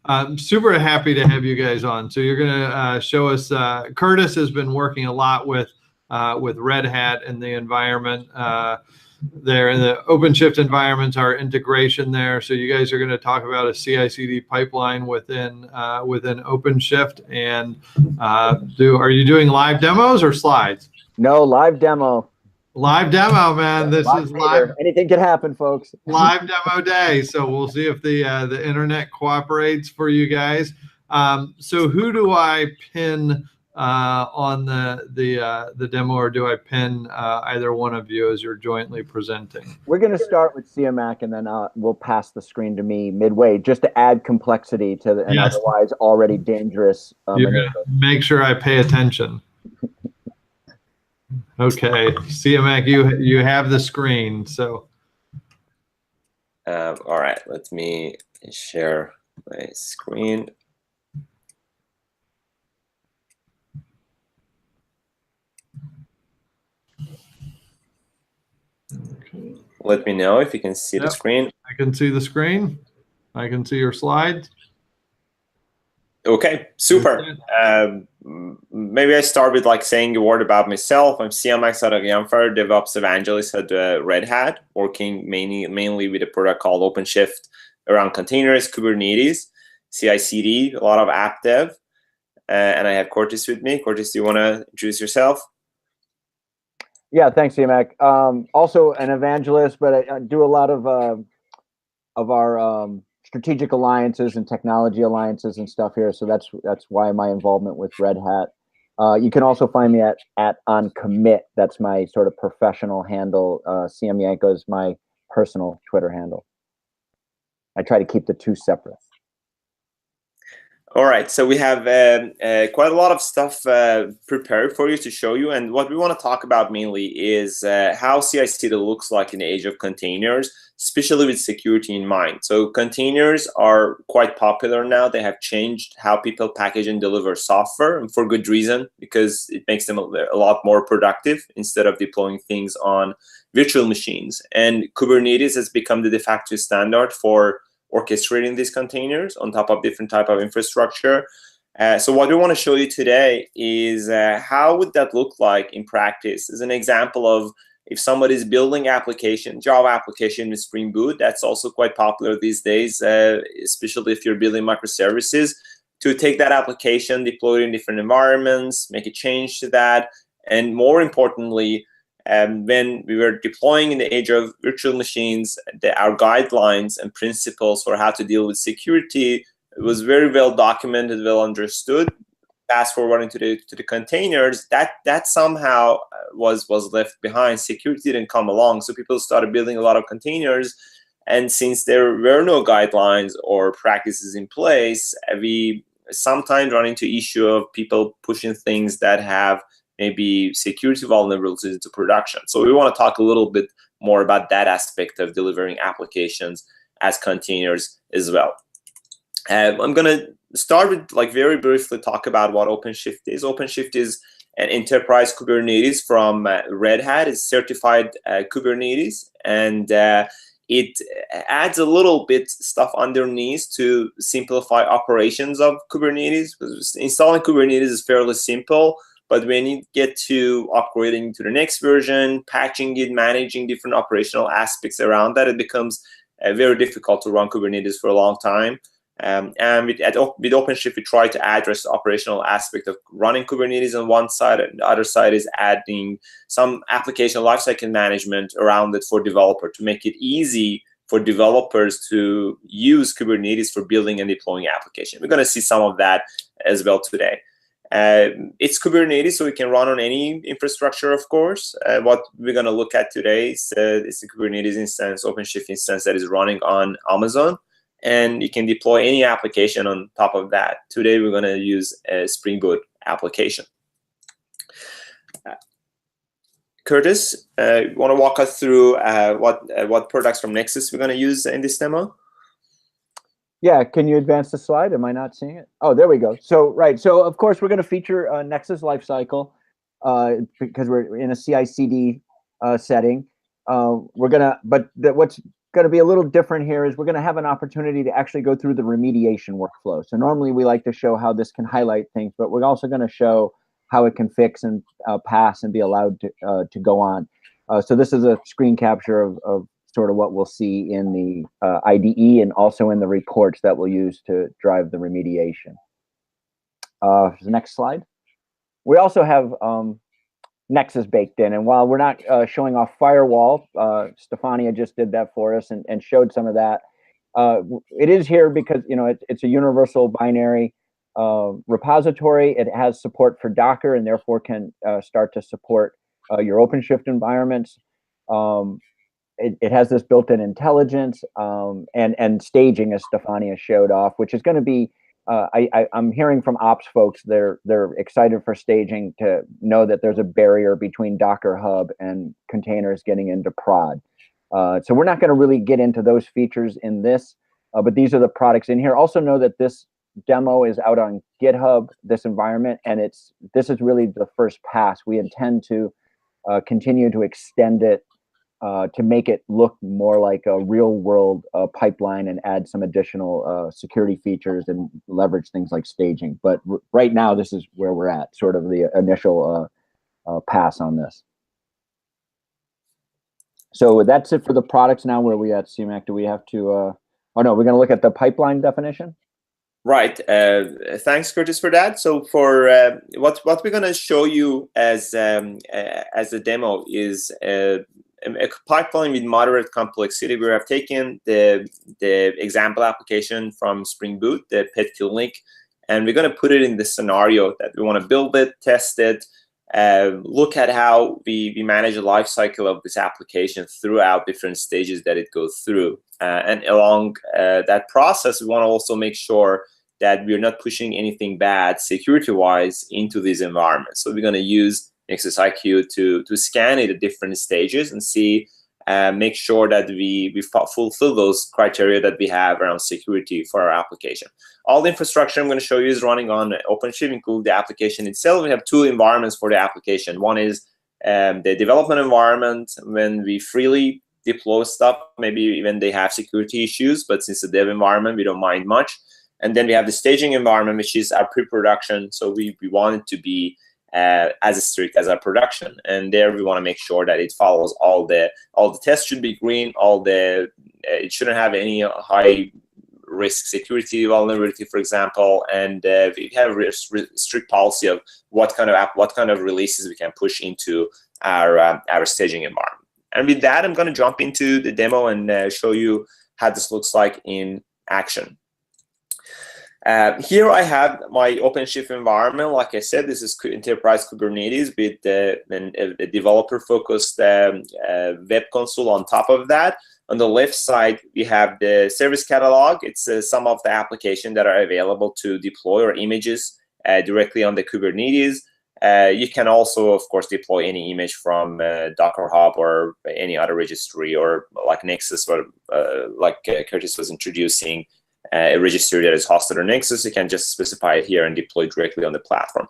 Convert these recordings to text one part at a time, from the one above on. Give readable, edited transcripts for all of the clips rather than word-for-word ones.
I'm super happy to have you guys on. So you're going to show us. Curtis has been working a lot with Red Hat and the environment there in the OpenShift environments, our integration there. So you guys are going to talk about a CI/CD pipeline within OpenShift. And are you doing live demos or slides? No, live demo. Live demo, man. This is live. Anything can happen, folks. Live demo day. So we'll see if the internet cooperates for you guys. So who do I pin on the demo, or do I pin either one of you as you're jointly presenting? We're going to start with Siamak, and then we'll pass the screen to me midway, just to add complexity to an otherwise already dangerous. You're going to make sure I pay attention. Okay, Siamak, you have the screen. So, all right, let me share my screen. Okay. Let me know if you can see the screen. I can see the screen. I can see your slides. Okay, super. Maybe I start with saying a word about myself. I'm Siamak Sadeghianfar, DevOps evangelist at Red Hat, working mainly with a product called OpenShift around containers, Kubernetes, CI/CD, a lot of app dev, and I have Curtis with me. Curtis, do you want to introduce yourself? Yeah, thanks, Siamak. Also an evangelist, but I do a lot of our strategic alliances and technology alliances and stuff here. So that's why my involvement with Red Hat. You can also find me at on commit. That's my sort of professional handle. Yanko is my personal Twitter handle. I try to keep the two separate. All right, so we have quite a lot of stuff prepared for you to show you, and what we want to talk about mainly is how CI/CD looks like in the age of containers, especially with security in mind. So containers are quite popular now. They have changed how people package and deliver software, and for good reason, because it makes them a lot more productive instead of deploying things on virtual machines. And Kubernetes has become the de facto standard for orchestrating these containers on top of different type of infrastructure. So what we want to show you today is how would that look like in practice. As an example of if somebody is building application, Java application with Spring Boot, that's also quite popular these days, especially if you're building microservices, to take that application, deploy it in different environments, make a change to that, and more importantly, when we were deploying in the age of virtual machines, our guidelines and principles for how to deal with security was very well documented, well understood. Fast forwarding to the containers, that somehow was left behind. Security didn't come along, so people started building a lot of containers. And since there were no guidelines or practices in place, we sometimes run into issue of people pushing things that have maybe security vulnerabilities into production. So we want to talk a little bit more about that aspect of delivering applications as containers as well. I'm going to start with very briefly talk about what OpenShift is. OpenShift is an enterprise Kubernetes from Red Hat. It's certified Kubernetes, and it adds a little bit stuff underneath to simplify operations of Kubernetes. Installing Kubernetes is fairly simple, but when you get to upgrading to the next version, patching it, managing different operational aspects around that, it becomes very difficult to run Kubernetes for a long time. And with OpenShift, we try to address the operational aspect of running Kubernetes on one side, and the other side is adding some application lifecycle management around it for developer to make it easy for developers to use Kubernetes for building and deploying applications. We're going to see some of that as well today. It's Kubernetes, so it can run on any infrastructure, of course. What we're going to look at today is a Kubernetes instance, OpenShift instance that is running on Amazon, and you can deploy any application on top of that. Today, we're going to use a Spring Boot application. Curtis, you want to walk us through what products from Nexus we're going to use in this demo? Yeah, can you advance the slide? Am I not seeing it? Oh, there we go. So, right. So, of course, we're going to feature Nexus Lifecycle because we're in a CI/CD setting. We're going to, but what's going to be a little different here is we're going to have an opportunity to actually go through the remediation workflow. So normally we like to show how this can highlight things, but we're also going to show how it can fix and pass and be allowed to go on. So this is a screen capture of sort of what we'll see in the IDE and also in the reports that we'll use to drive the remediation. The next slide. We also have Nexus baked in, and while we're not showing off Firewall, Stefania just did that for us and showed some of that. It is here because it's a universal binary repository. It has support for Docker and therefore can start to support your OpenShift environments. It has this built-in intelligence and staging, as Stefania showed off, which is going to be. I'm hearing from ops folks they're excited for staging to know that there's a barrier between Docker Hub and containers getting into prod. So we're not going to really get into those features in this, but these are the products in here. Also know that this demo is out on GitHub, this environment, and this is really the first pass. We intend to continue to extend it to make it look more like a real world pipeline and add some additional security features and leverage things like staging. But right now, this is where we're at, sort of the initial pass on this. So that's it for the products. Now where are we at, Siamak? Do we have to, oh no, we're gonna look at the pipeline definition? Right. Thanks, Curtis, for that. So for what we're gonna show you as a demo is a pipeline with moderate complexity. We have taken the example application from Spring Boot, the pet-kill-link, and we're going to put it in the scenario that we want to build it, test it, look at how we manage the life cycle of this application throughout different stages that it goes through. And along that process, we want to also make sure that we're not pushing anything bad security-wise into these environments. So we're going to use Nexus IQ to scan it at different stages and see, make sure that we fulfill those criteria that we have around security for our application. All the infrastructure I'm going to show you is running on OpenShift, including the application itself. We have two environments for the application. One is the development environment, when we freely deploy stuff, maybe even they have security issues, but since it's a dev environment, we don't mind much. And then we have the staging environment, which is our pre-production. So we want it to be as strict as our production, and there we want to make sure that it follows all the tests should be green, it shouldn't have any high risk security vulnerability, for example, and we have a strict policy of what kind of releases we can push into our staging environment. And with that, I'm going to jump into the demo and show you how this looks like in action. Here I have my OpenShift environment. Like I said, this is enterprise Kubernetes with a developer-focused web console on top of that. On the left side, we have the service catalog. It's some of the applications that are available to deploy, or images directly on the Kubernetes. You can also, of course, deploy any image from Docker Hub or any other registry, or like Nexus, or like Curtis was introducing, a registry that is hosted on Nexus. You can just specify it here and deploy directly on the platform.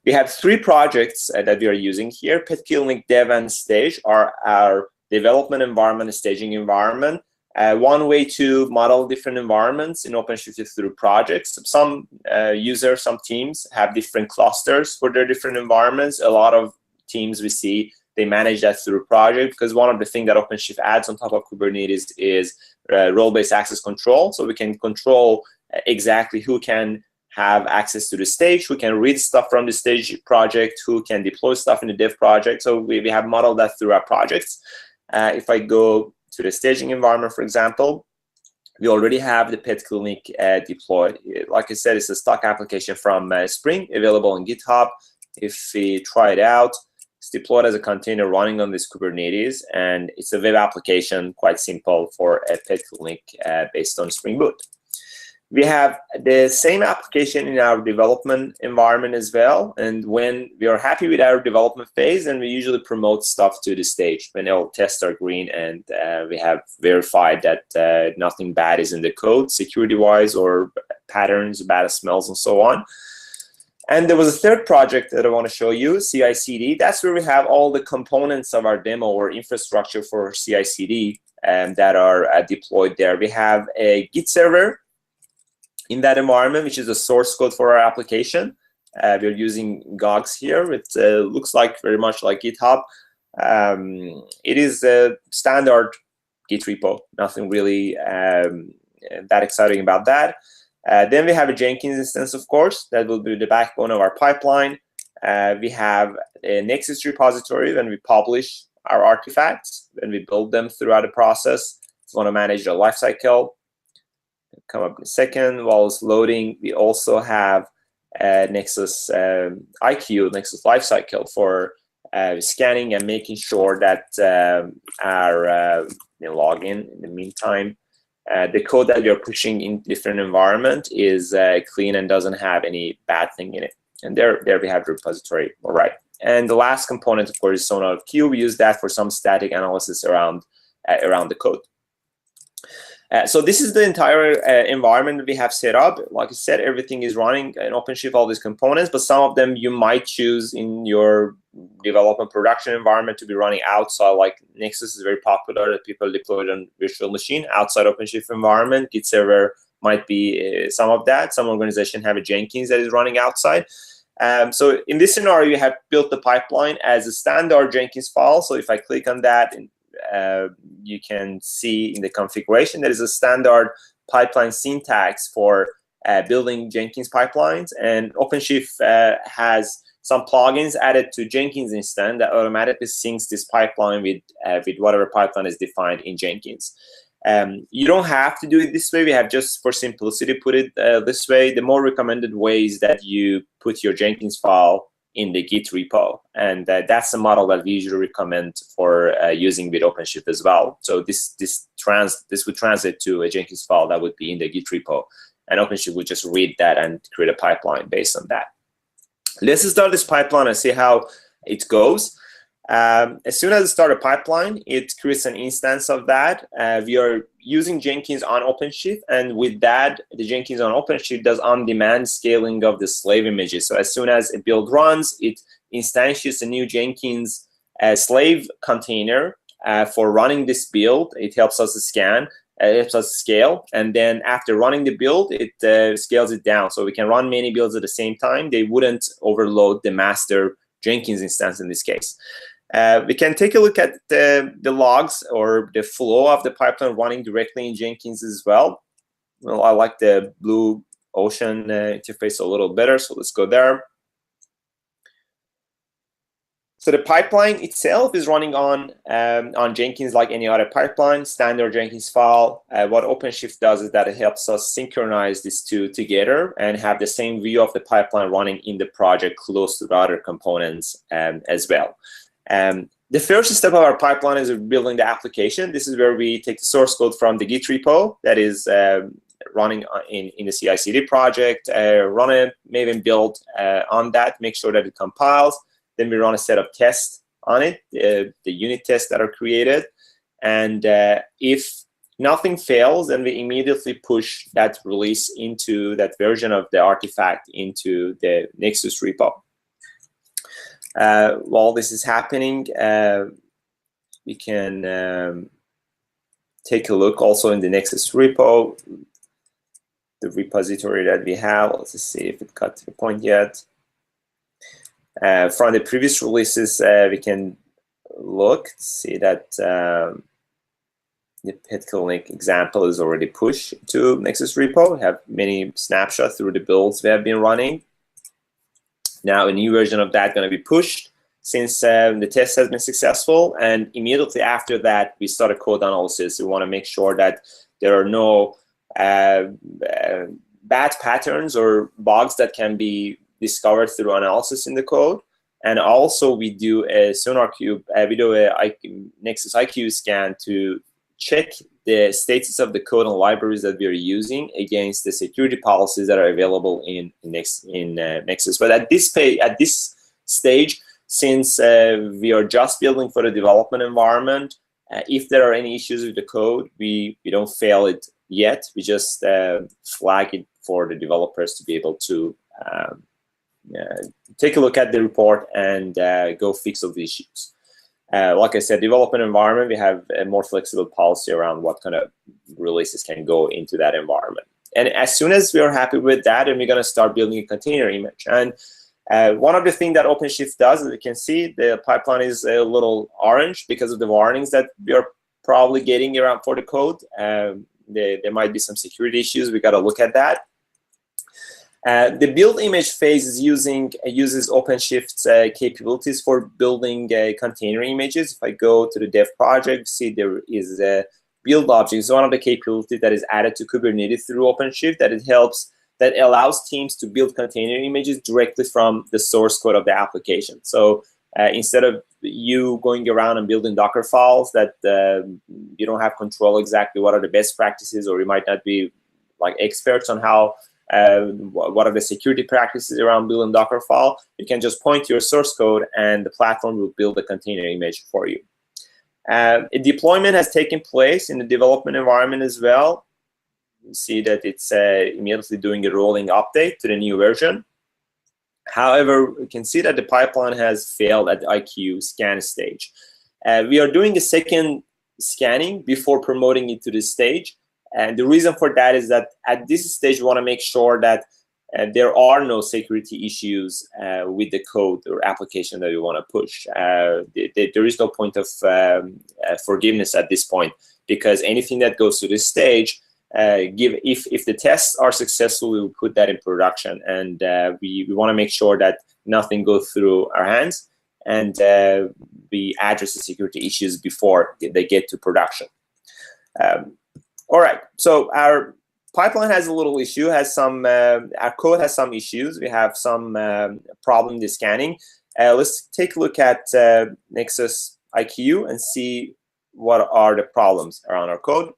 We have three projects that we are using here. Pet-kill-link Dev and Stage are our development environment and staging environment. One way to model different environments in OpenShift is through projects. Some users, some teams have different clusters for their different environments. A lot of teams we see, they manage that through project, because one of the things that OpenShift adds on top of Kubernetes is role-based access control. So we can control exactly who can have access to the stage, who can read stuff from the stage project, who can deploy stuff in the dev project. So we have modeled that through our projects. If I go to the staging environment, for example, we already have the pet-kill-link deployed. Like I said, it's a stock application from Spring, available on GitHub. If we try it out, it's deployed as a container running on this Kubernetes, and it's a web application, quite simple for a pet-kill-link based on Spring Boot. We have the same application in our development environment as well, and when we are happy with our development phase, then we usually promote stuff to the stage when all tests are green and we have verified that nothing bad is in the code, security-wise, or patterns, bad smells, and so on. And there was a third project that I want to show you, CI/CD. That's where we have all the components of our demo, or infrastructure for CI/CD, that are deployed there. We have a Git server in that environment, which is the source code for our application. We're using GOGS here. It looks like very much like GitHub. It is a standard Git repo, nothing really that exciting about that. Then we have a Jenkins instance, of course, that will be the backbone of our pipeline. We have a Nexus repository when we publish our artifacts, when we build them throughout the process. If you want to manage the lifecycle, come up in a second. While it's loading, we also have Nexus IQ, Nexus lifecycle for scanning and making sure that our login in the meantime, the code that you're pushing in different environment is clean and doesn't have any bad thing in it. And there we have the repository. All right. And the last component, of course, is Sonatype. We use that for some static analysis around the code. So this is the entire environment that we have set up. Like I said, everything is running in OpenShift, all these components, but some of them you might choose in your development production environment to be running outside. Like Nexus is very popular that people deploy it on virtual machine outside OpenShift environment. Git server might be some of that. Some organizations have a Jenkins that is running outside. So in this scenario, you have built the pipeline as a standard Jenkins file. So if I click on that, you can see in the configuration there is a standard pipeline syntax for building Jenkins pipelines, and OpenShift has some plugins added to Jenkins instance that automatically syncs this pipeline with whatever pipeline is defined in Jenkins. You don't have to do it this way. We have just for simplicity put it this way. The more recommended way is that you put your Jenkins file in the Git repo, and that's the model that we usually recommend for using with OpenShift as well. So this would translate to a Jenkins file that would be in the Git repo, and OpenShift would just read that and create a pipeline based on that. Let's start this pipeline and see how it goes. As soon as it starts a pipeline, it creates an instance of that. We are using Jenkins on OpenShift, and with that, the Jenkins on OpenShift does on-demand scaling of the slave images. So as soon as a build runs, it instantiates a new Jenkins slave container for running this build. It helps us scan, it helps us scale, and then after running the build, it scales it down. So we can run many builds at the same time. They wouldn't overload the master Jenkins instance in this case. We can take a look at the logs or the flow of the pipeline running directly in Jenkins as well. Well, I like the blue ocean interface a little better, so let's go there. So the pipeline itself is running on Jenkins like any other pipeline, standard Jenkins file. What OpenShift does is that it helps us synchronize these two together and have the same view of the pipeline running in the project close to the other components as well. The first step of our pipeline is building the application. This is where we take the source code from the Git repo that is running in the CI/CD project, run a Maven build on that, make sure that it compiles. Then we run a set of tests on it, the unit tests that are created. And if nothing fails, then we immediately push that release into that version of the artifact into the Nexus repo. While this is happening, we can take a look also in the Nexus repo, the repository that we have. Let's just see if it got to the point yet. From the previous releases, we can look, see that the pet clinic example is already pushed to Nexus repo. We have many snapshots through the builds we have been running. Now a new version of that going to be pushed since the test has been successful, and immediately after that we start a code analysis. We want to make sure that there are no bad patterns or bugs that can be discovered through analysis in the code. And also we do a Sonatype, we do a Nexus IQ scan to check the status of the code and libraries that we are using against the security policies that are available in Nexus. But at this stage, since we are just building for the development environment, if there are any issues with the code, we don't fail it yet. We just flag it for the developers to be able to take a look at the report and go fix all the issues. Like I said, development environment, we have a more flexible policy around what kind of releases can go into that environment. And as soon as we are happy with that, then we're going to start building a container image. And one of the things that OpenShift does, as you can see, the pipeline is a little orange because of the warnings that we are probably getting around for the code. There might be some security issues. We got to look at that. The build image phase uses OpenShift's capabilities for building container images. If I go to the dev project, see there is a build object. It's one of the capabilities that is added to Kubernetes through OpenShift that allows teams to build container images directly from the source code of the application. So instead of you going around and building Docker files that you don't have control exactly what are the best practices, or you might not be like experts on how what are the security practices around building Docker file, you can just point to your source code and the platform will build a container image for you. A deployment has taken place in the development environment as well. You see that it's immediately doing a rolling update to the new version. However, we can see that the pipeline has failed at the IQ scan stage. We are doing a second scanning before promoting it to this stage. And the reason for that is that at this stage, we want to make sure that there are no security issues with the code or application that we want to push. There is no point of forgiveness at this point, because anything that goes to this stage, if the tests are successful, we will put that in production. And we want to make sure that nothing goes through our hands, and we address the security issues before they get to production. All right, so our pipeline has a little issue, our code has some issues. We have some problem in the scanning. Let's take a look at Nexus IQ and see what are the problems around our code.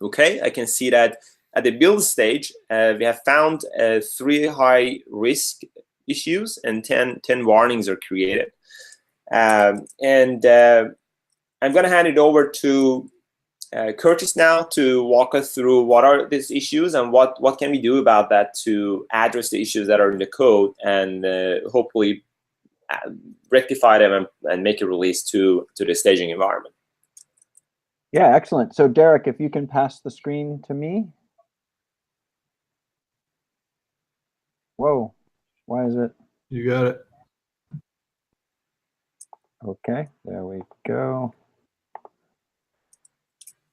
Okay, I can see that at the build stage, we have found 3 high risk issues and 10 warnings are created. I'm going to hand it over to Curtis now to walk us through what are these issues and what can we do about that to address the issues that are in the code and hopefully rectify them and make a release to the staging environment. Yeah, excellent. So Derek, if you can pass the screen to me. Whoa, why is it? You got it. Okay, there we go.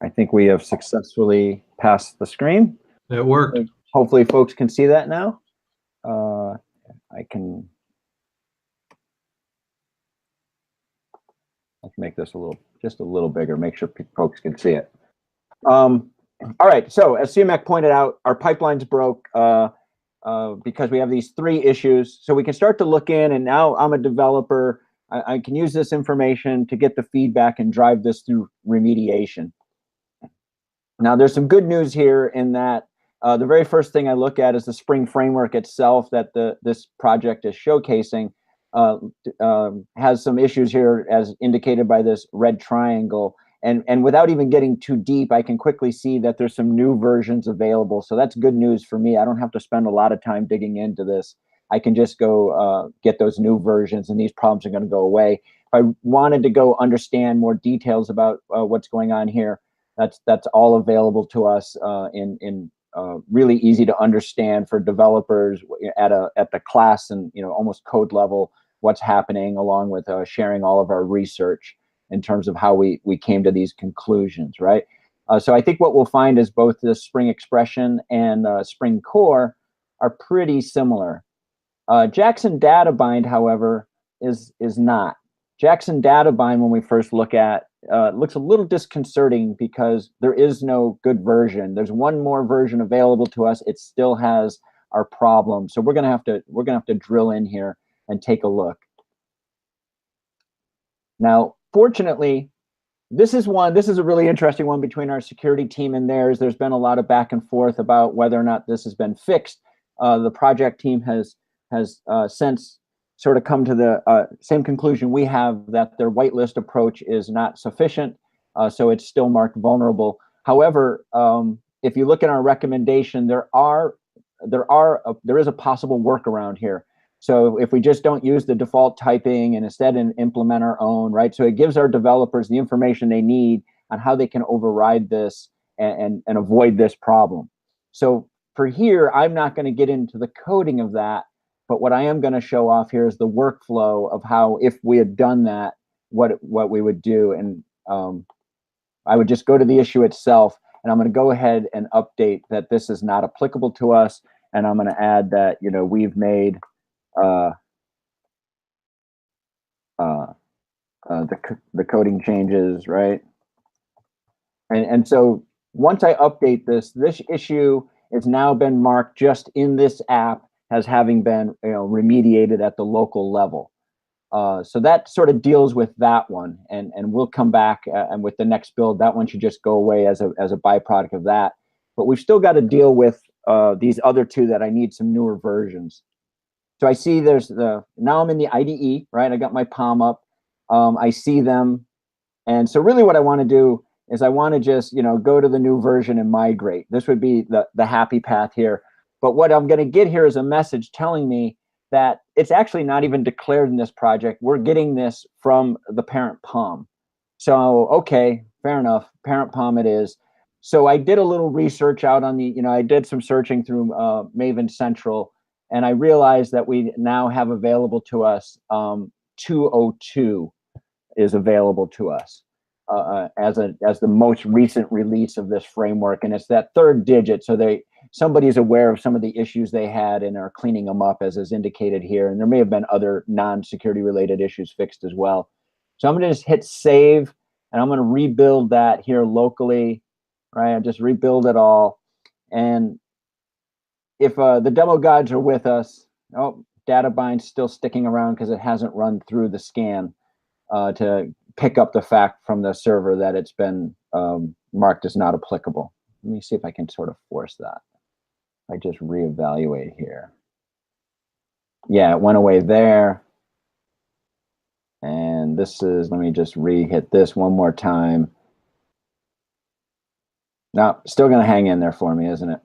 I think we have successfully passed the screen. It worked. Hopefully folks can see that now. Let's make this just a little bigger, make sure folks can see it. All right, so as Siamak pointed out, our pipeline's broke because we have these 3 issues. So we can start to look in, and now I'm a developer. I can use this information to get the feedback and drive this through remediation. Now, there's some good news here in that the very first thing I look at is the Spring framework itself that this project is showcasing has some issues here as indicated by this red triangle. And without even getting too deep, I can quickly see that there's some new versions available. So that's good news for me. I don't have to spend a lot of time digging into this. I can just go get those new versions and these problems are going to go away. If I wanted to go understand more details about what's going on here, that's all available to us in really easy to understand for developers at the class and almost code level what's happening, along with sharing all of our research in terms of how we came to these conclusions, right? So I think what we'll find is both the Spring Expression and Spring Core are pretty similar. Jackson Data Bind, however, is not. Jackson Data Bind, when we first look at, looks a little disconcerting because there is no good version. There's one more version available to us. It still has our problem. So we're gonna have to drill in here and take a look. Now, fortunately, this is a really interesting one between our security team and theirs. There's been a lot of back and forth about whether or not this has been fixed. The project team has since sort of come to the same conclusion we have, that their whitelist approach is not sufficient, so it's still marked vulnerable. However, if you look at our recommendation, there is a possible workaround here. So if we just don't use the default typing and instead implement our own, right? So it gives our developers the information they need on how they can override this and avoid this problem. So for here, I'm not going to get into the coding of that, but what I am going to show off here is the workflow of how, if we had done that, what we would do. And I would just go to the issue itself, and I'm going to go ahead and update that this is not applicable to us. And I'm going to add that, you know, we've made the coding changes, right? And so once I update this issue has now been marked just in this app as having been, you know, remediated at the local level. So that sort of deals with that one, and we'll come back and with the next build, that one should just go away as a byproduct of that. But we've still got to deal with these other two that I need some newer versions. So I see now I'm in the IDE, right? I got my palm up. I see them. And so really what I want to do is I want to just, you know, go to the new version and migrate. This would be the happy path here. But what I'm going to get here is a message telling me that it's actually not even declared in this project. We're getting this from the parent POM. So, okay, fair enough. Parent POM it is. So I did a little research out on I did some searching through Maven Central, and I realized that we now have available to us 202 is available to us as the most recent release of this framework, and it's that third digit. So somebody's aware of some of the issues they had and are cleaning them up, as is indicated here. And there may have been other non-security related issues fixed as well. So I'm going to just hit save, and I'm going to rebuild that here locally, right? I just rebuild it all. And if the demo gods are with us, data bind's still sticking around because it hasn't run through the scan to pick up the fact from the server that it's been marked as not applicable. Let me see if I can sort of force that. I just reevaluate here. Yeah, it went away there. And this is, let me just hit this one more time. No, still going to hang in there for me, isn't it?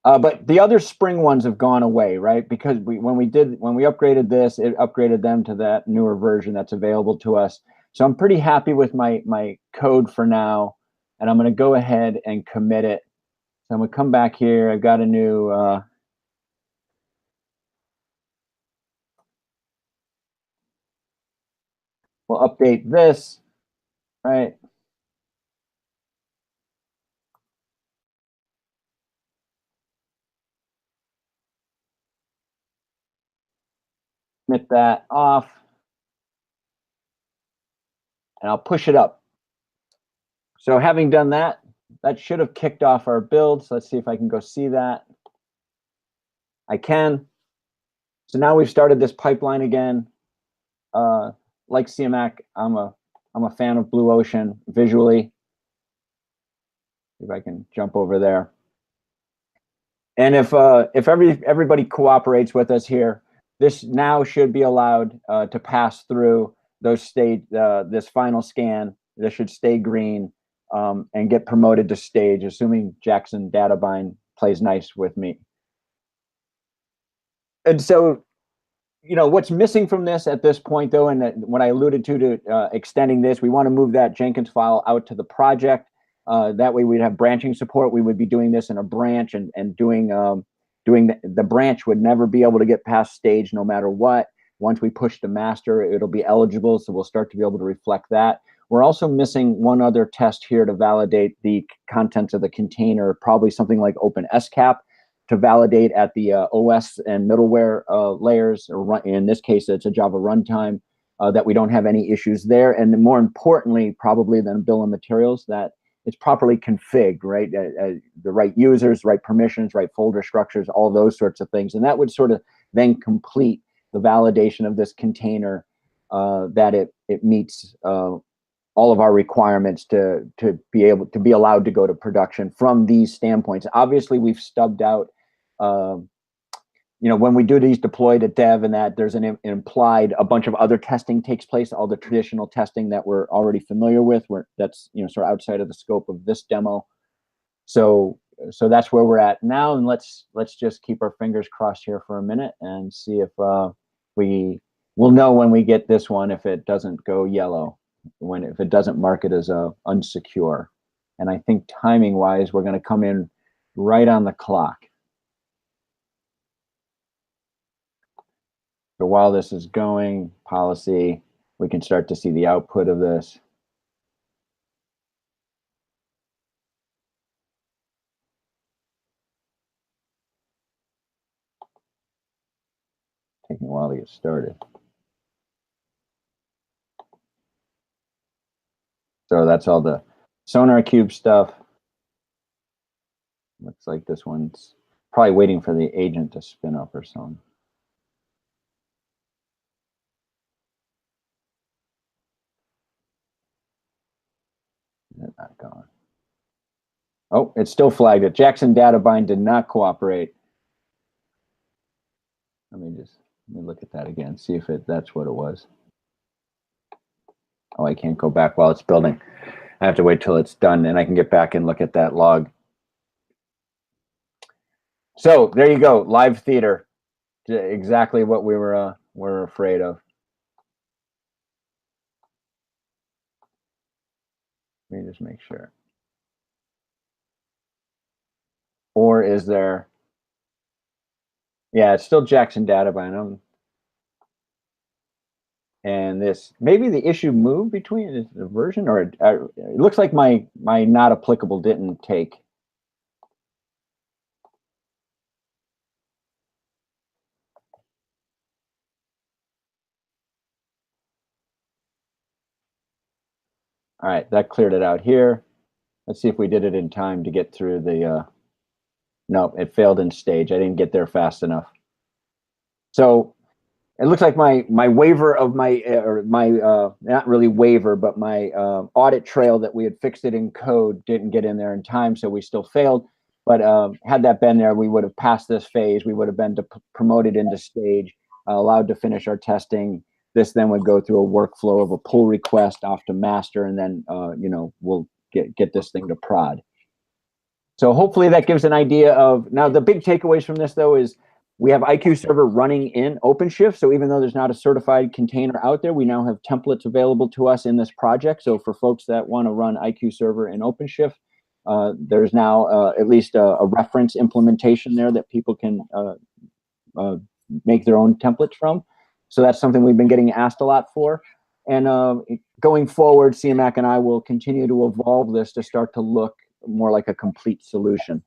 But the other Spring ones have gone away, right? Because when we upgraded this, it upgraded them to that newer version that's available to us. So I'm pretty happy with my code for now, and I'm going to go ahead and commit it. So I'm going to come back here. I've got a new we'll update this, right? Commit that off, and I'll push it up. So having done that, that should have kicked off our build. So let's see if I can go see that. I can. So now we've started this pipeline again. Like Siamak, I'm a fan of Blue Ocean visually. If I can jump over there. And if everybody cooperates with us here, this now should be allowed to pass through those this final scan. This should stay green and get promoted to stage, assuming Jackson Databind plays nice with me. And so, you know, what's missing from this at this point, though, and what I alluded to extending this, we want to move that Jenkins file out to the project. That way we'd have branching support. We would be doing this in a branch, and doing the branch would never be able to get past stage no matter what. Once we push to master, it'll be eligible, so we'll start to be able to reflect that. We're also missing one other test here to validate the contents of the container, probably something like OpenSCAP, to validate at the OS and middleware layers, or in this case, it's a Java runtime, that we don't have any issues there. And more importantly, probably than bill of materials, that it's properly configured, right? The right users, right permissions, right folder structures, all those sorts of things. And that would sort of then complete the validation of this container, that it meets all of our requirements to be allowed to go to production from these standpoints. Obviously, we've stubbed out, you know, when we do these deploy to dev, and that there's an implied a bunch of other testing takes place, all the traditional testing that we're already familiar with, that's, you know, sort of outside of the scope of this demo. So so that's where we're at now, and let's just keep our fingers crossed here for a minute and see if we'll know when we get this one if it doesn't go yellow, if it doesn't mark it as unsecure. And I think timing wise, we're going to come in right on the clock. So while this is going, policy, we can start to see the output of this. Taking a while to get started. So that's all the SonarCube stuff. Looks like this one's probably waiting for the agent to spin up or something. It's not going. Oh, it's still flagged it. Jackson data bind did not cooperate. Let me look at that again, see if that's what it was. Oh, I can't go back while it's building. I have to wait till it's done, and I can get back and look at that log. So there you go, live theater. Exactly what we were afraid of. Let me just make sure. Or is there? Yeah, it's still Jackson data bind. And this, maybe the issue moved between the version, or it looks like my not applicable didn't take. All right, that cleared it out here. Let's see if we did it in time to get through the, no, it failed in stage. I didn't get there fast enough. So it looks like my waiver of not really waiver, but my audit trail that we had fixed it in code didn't get in there in time, so we still failed. But had that been there, we would have passed this phase. We would have been promoted into stage, allowed to finish our testing. This then would go through a workflow of a pull request off to master, and then we'll get this thing to prod. So hopefully that gives an idea of, now the big takeaways from this though is we have IQ Server running in OpenShift. So even though there's not a certified container out there, we now have templates available to us in this project. So for folks that want to run IQ Server in OpenShift, there's now at least a reference implementation there that people can make their own templates from. So that's something we've been getting asked a lot for. And going forward, Siamak and I will continue to evolve this to start to look more like a complete solution.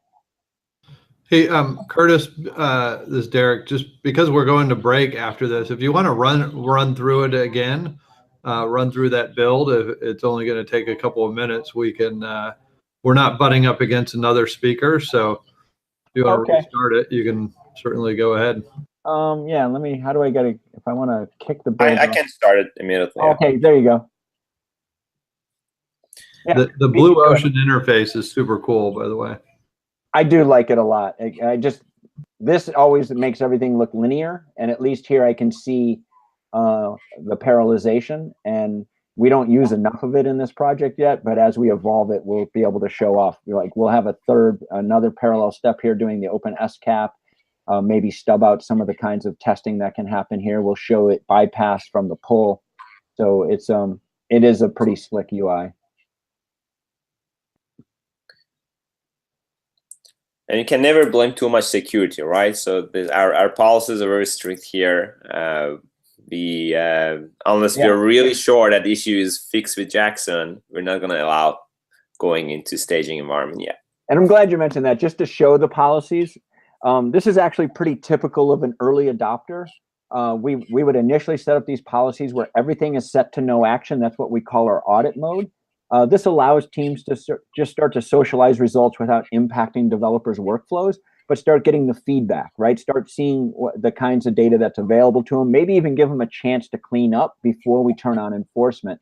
Hey, Curtis, this is Derek. Just because we're going to break after this, if you want to run through it again, run through that build, if it's only going to take a couple of minutes, we can. We're not butting up against another speaker, so if you want to restart it, you can certainly go ahead. Yeah, let me. How do I get it? If I want to kick the build, I can start it immediately. Okay, there you go. Yeah, the Blue Ocean interface is super cool, by the way. I do like it a lot. This always makes everything look linear, and at least here I can see the parallelization, and we don't use enough of it in this project yet, but as we evolve it, we'll be able to show off. We'll have another parallel step here doing the open SCAP, maybe stub out some of the kinds of testing that can happen here. We'll show it bypass from the pull. So it is a pretty slick UI. And you can never blame too much security, right? So our policies are very strict here. Unless we're really sure that the issue is fixed with Jackson, we're not going to allow going into staging environment yet. And I'm glad you mentioned that, just to show the policies. This is actually pretty typical of an early adopter. We would initially set up these policies where everything is set to no action. That's what we call our audit mode. This allows teams to just start to socialize results without impacting developers' workflows, but start getting the feedback, right? Start seeing the kinds of data that's available to them, maybe even give them a chance to clean up before we turn on enforcement.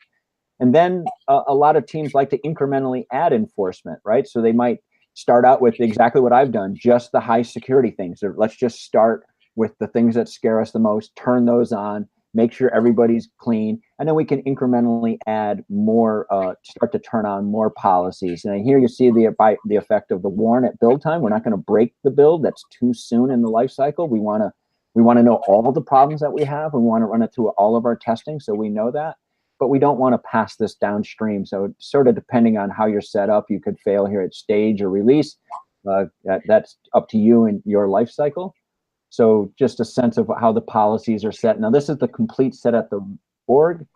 And then a lot of teams like to incrementally add enforcement, right? So they might start out with exactly what I've done, just the high security things. So let's just start with the things that scare us the most, turn those on, make sure everybody's clean, and then we can incrementally add more, start to turn on more policies. And here you see the effect of the warn at build time. We're not going to break the build. That's too soon in the life cycle. We want to know all the problems that we have. We want to run it through all of our testing so we know that. But we don't want to pass this downstream. So sort of depending on how you're set up, you could fail here at stage or release. That's up to you and your life cycle. So just a sense of how the policies are set. Now, this is the complete set at the org.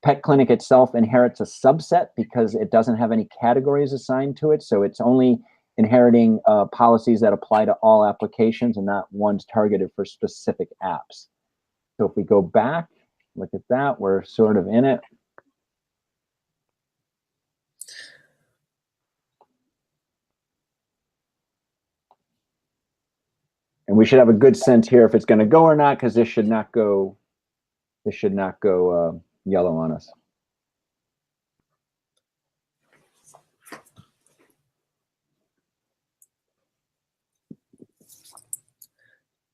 Pet Clinic itself inherits a subset because it doesn't have any categories assigned to it. So it's only inheriting policies that apply to all applications and not ones targeted for specific apps. So if we go back, look at that, we're sort of in it. And we should have a good sense here if it's going to go or not, because this should not go yellow on us.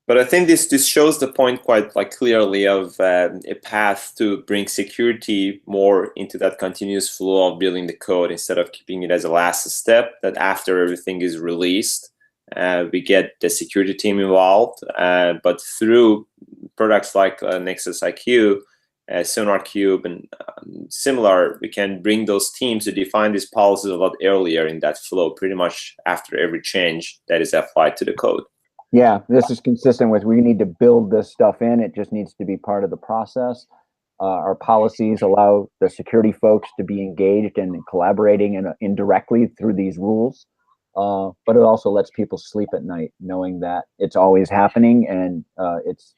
But I think this shows the point quite clearly of a path to bring security more into that continuous flow of building the code instead of keeping it as a last step, that after everything is released, we get the security team involved. But through products like Nexus IQ, SonarCube, and similar, we can bring those teams to define these policies a lot earlier in that flow, pretty much after every change that is applied to the code. Yeah, this is consistent with, we need to build this stuff in. It just needs to be part of the process. Our policies allow the security folks to be engaged and collaborating indirectly through these rules. But it also lets people sleep at night knowing that it's always happening, and it's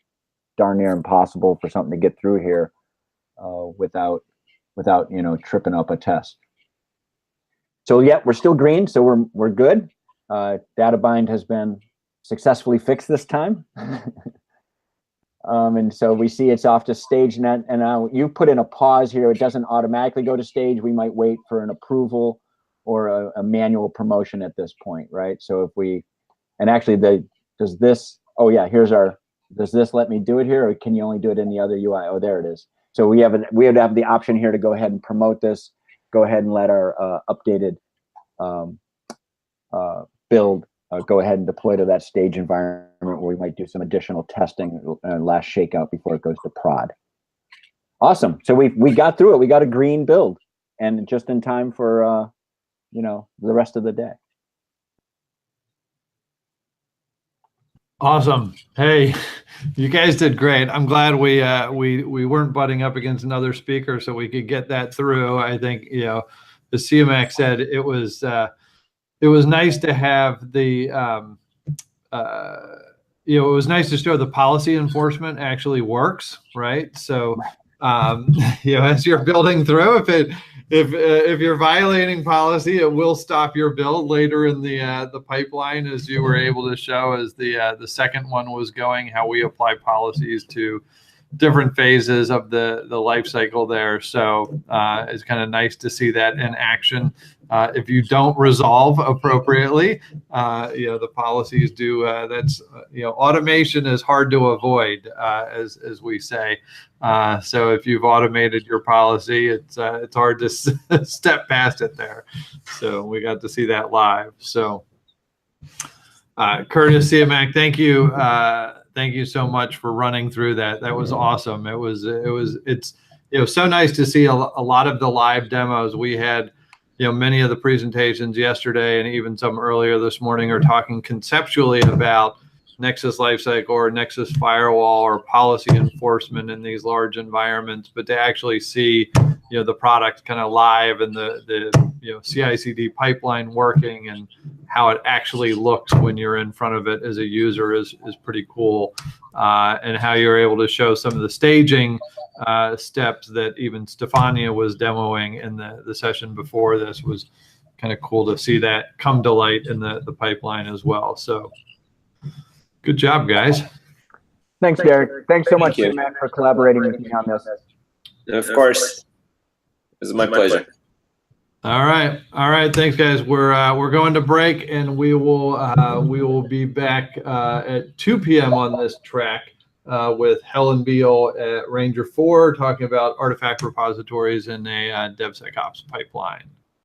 darn near impossible for something to get through here without tripping up a test. So yeah, we're still green, so we're good. Data bind has been successfully fixed this time. And so we see it's off to stage, and now you put in a pause here. It doesn't automatically go to stage. We might wait for an approval or a manual promotion at this point, right? So if we, and actually does this let me do it here, or can you only do it in the other UI? Oh, there it is. So we would have the option here to go ahead and promote this, go ahead and let our updated build go ahead and deploy to that stage environment where we might do some additional testing, last shakeout before it goes to prod. Awesome. So we got through it. We got a green build, and just in time for the rest of the day. Awesome. Hey, you guys did great. I'm glad we weren't butting up against another speaker, so we could get that through. I think, as Siamak said, it was nice to have the it was nice to show the policy enforcement actually works, right? So as you're building through, if you're violating policy, it will stop your build later in the pipeline, as you were able to show as the second one was going, how we apply policies to different phases of the life cycle there. So it's kind of nice to see that in action. If you don't resolve appropriately, the policies do. That's automation is hard to avoid, as we say. So if you've automated your policy, it's hard to step past it there. So we got to see that live. So Curtis, Siamak, thank you. Thank you so much for running through that. That was awesome. It's so nice to see a lot of the live demos. We had, many of the presentations yesterday and even some earlier this morning are talking conceptually about Nexus Lifecycle or Nexus Firewall or policy enforcement in these large environments, but to actually see, the product kind of live and the CI/CD pipeline working and how it actually looks when you're in front of it as a user is pretty cool. And how you're able to show some of the staging steps that even Stefania was demoing in the session before this was kind of cool to see that come to light in the pipeline as well. So good job, guys. Thanks, Derek. Thanks so much, Siamak, for collaborating with me on this. Of course. It was my pleasure. All right. Thanks, guys. We're going to break, and we will be back at 2 p.m. on this track. with Helen Beal at Ranger 4, talking about artifact repositories in a DevSecOps pipeline.